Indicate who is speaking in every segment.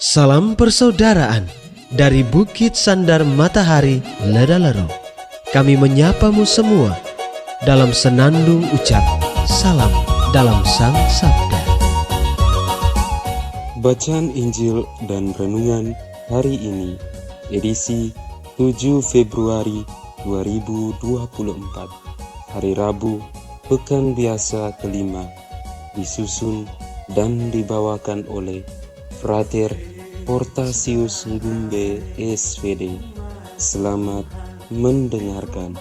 Speaker 1: Salam persaudaraan dari Bukit Sandar Matahari Ledalero. Kami menyapamu semua dalam senandung ucap salam dalam Sang Sabda.
Speaker 2: Bacaan Injil dan Renungan hari ini, edisi 7 Februari 2024, hari Rabu, Pekan Biasa kelima, disusun dan dibawakan oleh Frater Portasius Ngumbe SVD. Selamat mendengarkan.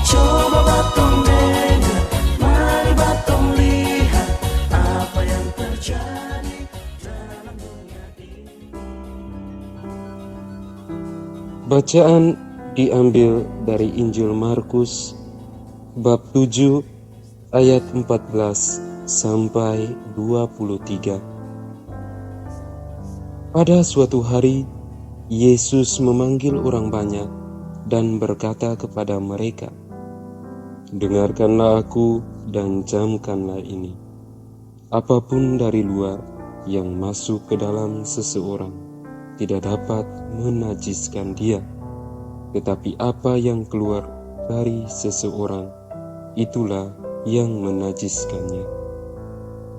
Speaker 3: Coba batong dengar, mari batong lihat apa yang terjadi dalam dunia ini.
Speaker 2: Bacaan diambil dari Injil Markus bab 7 ayat 14 sampai 23. Pada suatu hari, Yesus memanggil orang banyak dan berkata kepada mereka, "Dengarkanlah aku dan camkanlah ini. Apapun dari luar yang masuk ke dalam seseorang tidak dapat menajiskan dia, tetapi apa yang keluar dari seseorang, itulah yang menajiskannya.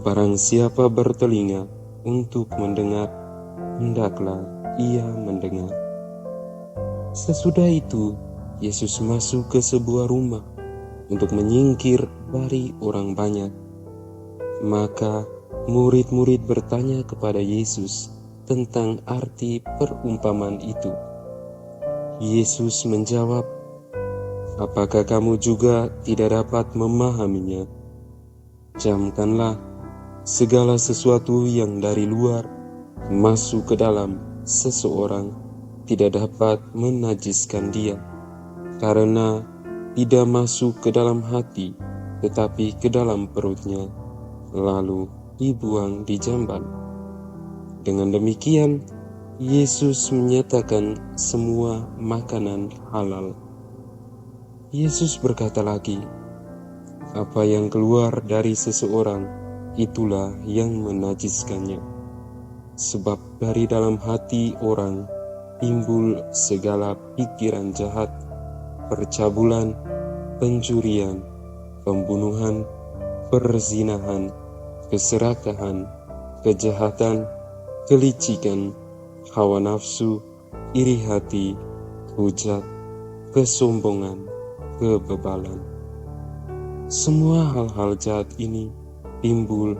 Speaker 2: Barang siapa bertelinga untuk mendengar, hendaklah ia mendengar." Sesudah itu, Yesus masuk ke sebuah rumah untuk menyingkir dari orang banyak. Maka murid-murid bertanya kepada Yesus tentang arti perumpamaan itu. Yesus menjawab, "Apakah kamu juga tidak dapat memahaminya? Camkanlah, segala sesuatu yang dari luar masuk ke dalam seseorang tidak dapat menajiskan dia, karena tidak masuk ke dalam hati, tetapi ke dalam perutnya, lalu dibuang di jamban." Dengan demikian, Yesus menyatakan semua makanan halal. Yesus berkata lagi, "Apa yang keluar dari seseorang, itulah yang menajiskannya. Sebab dari dalam hati orang timbul segala pikiran jahat, percabulan, pencurian, pembunuhan, perzinahan, keserakahan, kejahatan, kelicikan, hawa nafsu, iri hati, hujat, kesombongan, kebebalan. Semua hal-hal jahat ini timbul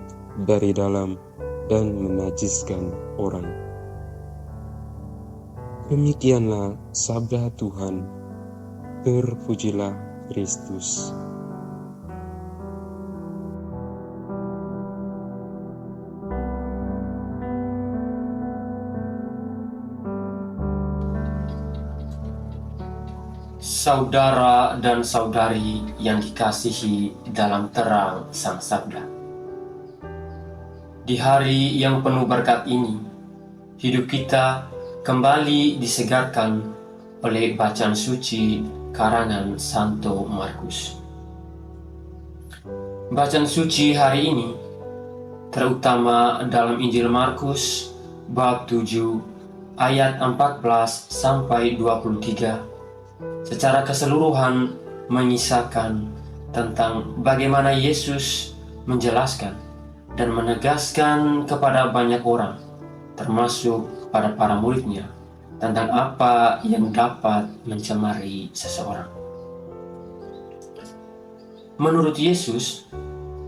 Speaker 2: dari dalam dan menajiskan orang." Demikianlah sabda Tuhan. Terpujilah Kristus.
Speaker 4: Saudara dan saudari yang dikasihi dalam terang Sang Sabda, di hari yang penuh berkat ini, hidup kita kembali disegarkan oleh bacaan suci karangan Santo Markus. Bacaan suci hari ini terutama dalam Injil Markus bab 7 ayat 14 sampai 23 secara keseluruhan mengisahkan tentang bagaimana Yesus menjelaskan dan menegaskan kepada banyak orang, termasuk pada para muridnya, tentang apa yang dapat mencemari seseorang. Menurut Yesus,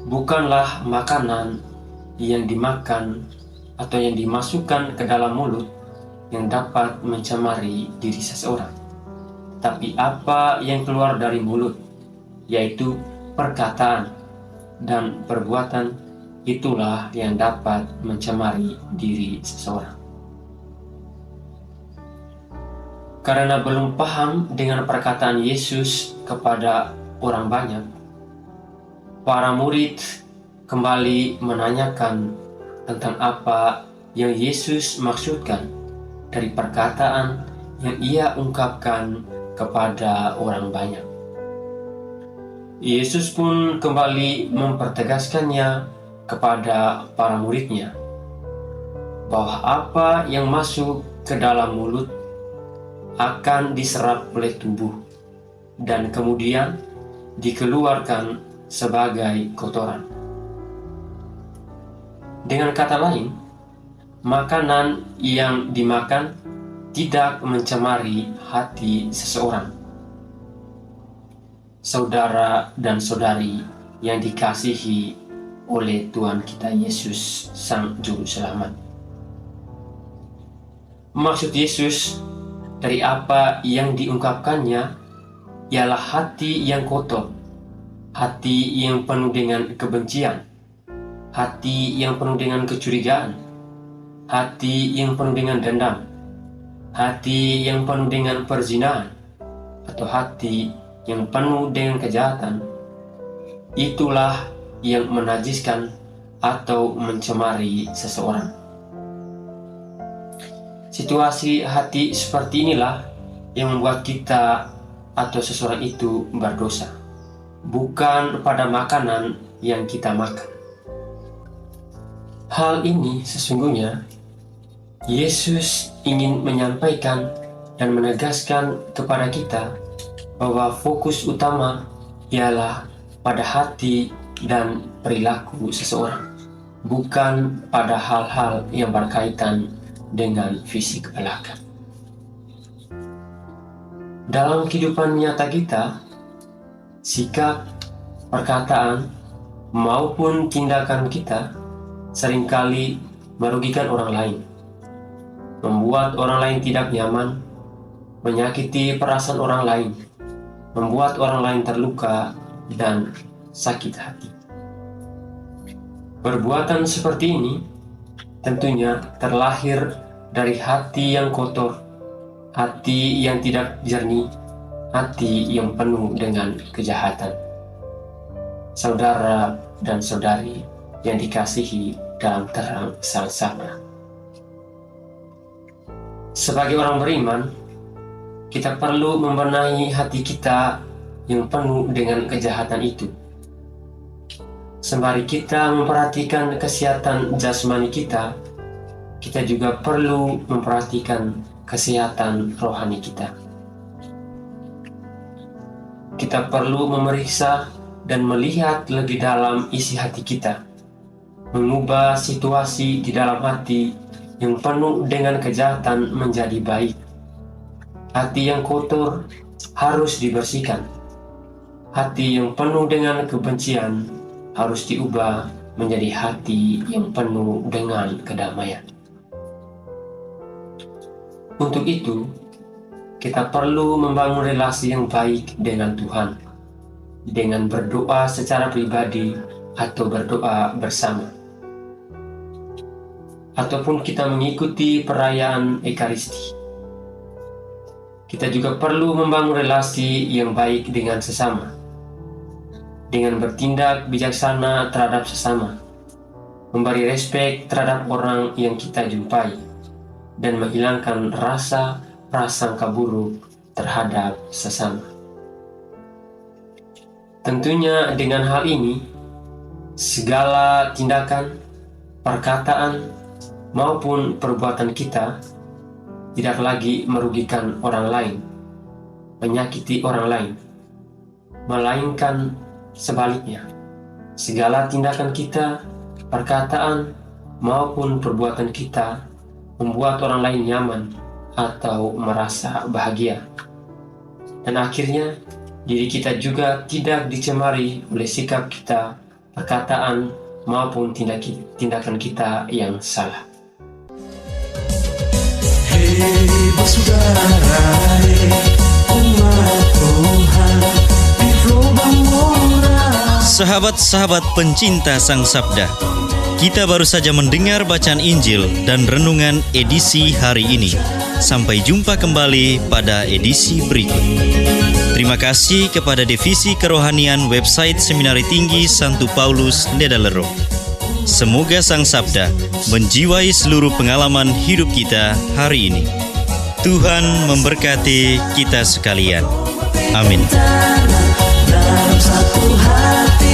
Speaker 4: bukanlah makanan yang dimakan atau yang dimasukkan ke dalam mulut yang dapat mencemari diri seseorang, tapi apa yang keluar dari mulut, yaitu perkataan dan perbuatan, itulah yang dapat mencemari diri seseorang. Karena belum paham dengan perkataan Yesus kepada orang banyak, para murid kembali menanyakan tentang apa yang Yesus maksudkan dari perkataan yang ia ungkapkan kepada orang banyak. Yesus pun kembali mempertegaskannya kepada para muridnya bahwa apa yang masuk ke dalam mulut akan diserap oleh tubuh dan kemudian dikeluarkan sebagai kotoran. Dengan kata lain, makanan yang dimakan tidak mencemari hati seseorang. Saudara dan saudari yang dikasihi oleh Tuhan kita Yesus Sang Juru Selamat. Maksud Yesus dari apa yang diungkapkannya ialah hati yang kotor, hati yang penuh dengan kebencian, hati yang penuh dengan kecurigaan, hati yang penuh dengan dendam, hati yang penuh dengan perzinahan, atau hati yang penuh dengan kejahatan. Itulah yang menajiskan atau mencemari seseorang. Situasi hati seperti inilah yang membuat kita atau seseorang itu berdosa, bukan pada makanan yang kita makan. Hal ini sesungguhnya Yesus ingin menyampaikan dan menegaskan kepada kita bahwa fokus utama ialah pada hati dan perilaku seseorang, bukan pada hal-hal yang berkaitan dengan fisik belaka. Dalam kehidupan nyata kita, sikap, perkataan, maupun tindakan kita seringkali merugikan orang lain, membuat orang lain tidak nyaman, menyakiti perasaan orang lain, membuat orang lain terluka dan sakit hati. Perbuatan seperti ini tentunya terlahir dari hati yang kotor, hati yang tidak jernih, hati yang penuh dengan kejahatan. Saudara dan saudari yang dikasihi dalam terang Sang Sabda. Sebagai orang beriman, kita perlu membenahi hati kita yang penuh dengan kejahatan itu. Sembari kita memperhatikan kesehatan jasmani kita, kita juga perlu memperhatikan kesehatan rohani kita. Kita perlu memeriksa dan melihat lebih dalam isi hati kita, mengubah situasi di dalam hati yang penuh dengan kejahatan menjadi baik. Hati yang kotor harus dibersihkan. Hati yang penuh dengan kebencian harus diubah menjadi hati yang penuh dengan kedamaian. Untuk itu, kita perlu membangun relasi yang baik dengan Tuhan, dengan berdoa secara pribadi atau berdoa bersama. Ataupun kita mengikuti perayaan Ekaristi. Kita juga perlu membangun relasi yang baik dengan sesama, dengan bertindak bijaksana terhadap sesama, memberi respek terhadap orang yang kita jumpai, dan menghilangkan rasa prasangka buruk terhadap sesama. Tentunya dengan hal ini, segala tindakan, perkataan, maupun perbuatan kita tidak lagi merugikan orang lain, menyakiti orang lain, melainkan sebaliknya, segala tindakan kita, perkataan, maupun perbuatan kita membuat orang lain nyaman atau merasa bahagia. Dan akhirnya, diri kita juga tidak dicemari oleh sikap kita, perkataan, maupun tindakan kita yang salah.
Speaker 3: Hei bersaudara, umat Tuhan di lubang murah.
Speaker 5: Sahabat-sahabat pencinta Sang Sabda, kita baru saja mendengar bacaan Injil dan renungan edisi hari ini. Sampai jumpa kembali pada edisi berikut. Terima kasih kepada Divisi Kerohanian website Seminari Tinggi Santo Paulus Ledalero. Semoga Sang Sabda menjiwai seluruh pengalaman hidup kita hari ini. Tuhan memberkati kita sekalian. Amin.
Speaker 3: Dalam satu hati